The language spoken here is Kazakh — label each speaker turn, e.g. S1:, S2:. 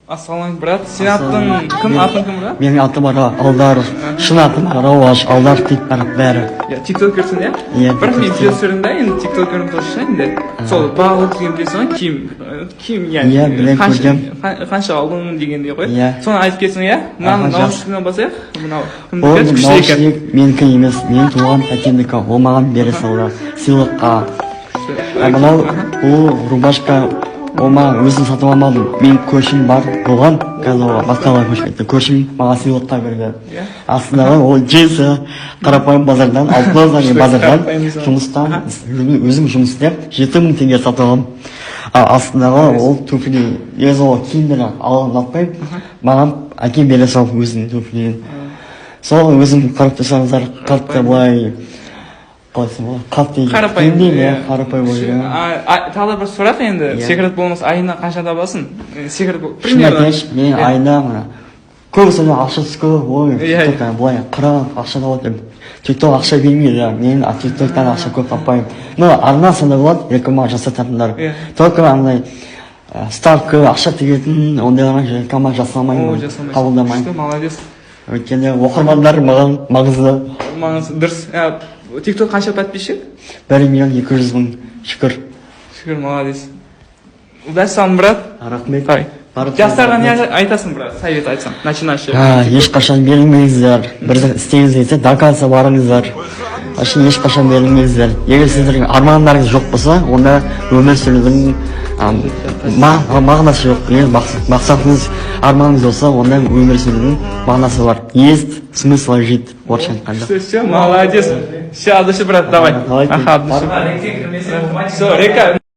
S1: Ассалаумағалейкум, брат. Сен атын кім? Атын кім, брат?
S2: Менің атым Алдар. Шын атым Рауаш. Алдар тек бәрі.
S1: Тиктокерсің, иә?
S2: Иә.
S1: Бірақ мен білесің да, енді тиктокерін точно енді. Сол бағлы деген білесің ғой, ким,
S2: Иә, білем көргем.
S1: Қанша алдың дегендей ғой.
S2: Иә.
S1: Соны айтып кетсің, иә? Мынаны наушнигінен басайық. Мынау
S2: Ол наушник менікі емес, мен туған әкемдікі. Ол маған бере салды сыйлыққа. Мынау ол рубашка. Ол маған өзім сатып алмадым. Мен көршім бар болған, қазір басқаға көшіп кетті. Көршім маған сыйлыққа берді. Астындағы ол джинсы қарапайым базардан, алтын базардан жұмыстан, өзім жұмыс істеп 7000 теңге сатып алдым. Астындағы ол туфли, өзі ол киімдері алып ұнатпаймын. Маған әкем бере салып өзінің туфлиін. Сол өзім қарап тұрсаңыздар, қатты былай қарапайым
S1: бойы. Тағы бір сұрақ енді, секрет болмаса айына қанша табасың?
S2: Мен айына көбісі ақшасы көп, ой, тиктоктан былай қыран ақша табады деп. Тикток ақша бермейді, мен тиктоктан ақша көп таппаймын. Арнасында болады, реклама жасататындар. Только андай ставка ақша тегетін, ондайларға реклама жасамаймын, қабылдамаймын.
S1: Молодец.
S2: Өйткені оқырмандар маған маңызды.
S1: Дұрыс. Тикток қанша подписчик?
S2: 1.200.000, шүкір.
S1: Шүкір, молодец. Удачи саған, брат.
S2: Рахмет.
S1: Жастарға не айтасың, брат? Совет айтсам, начинающий.
S2: Ешқашан берілмеңіздер. Бір істеңіз келсе, доказа барыңыздар. Ешқашан берілмеңіздер. Егер сіздердің армандарыңыз жоқ болса, онда өмір сүрудің мағынасы жоқ. Мақсатыңыз, арманыңыз болса, онда өмір сүрудің мағынасы бар. Есть смысл жить.
S1: Все, молодец. Все, от души, брат, давай. Ага, от души. Все, Река,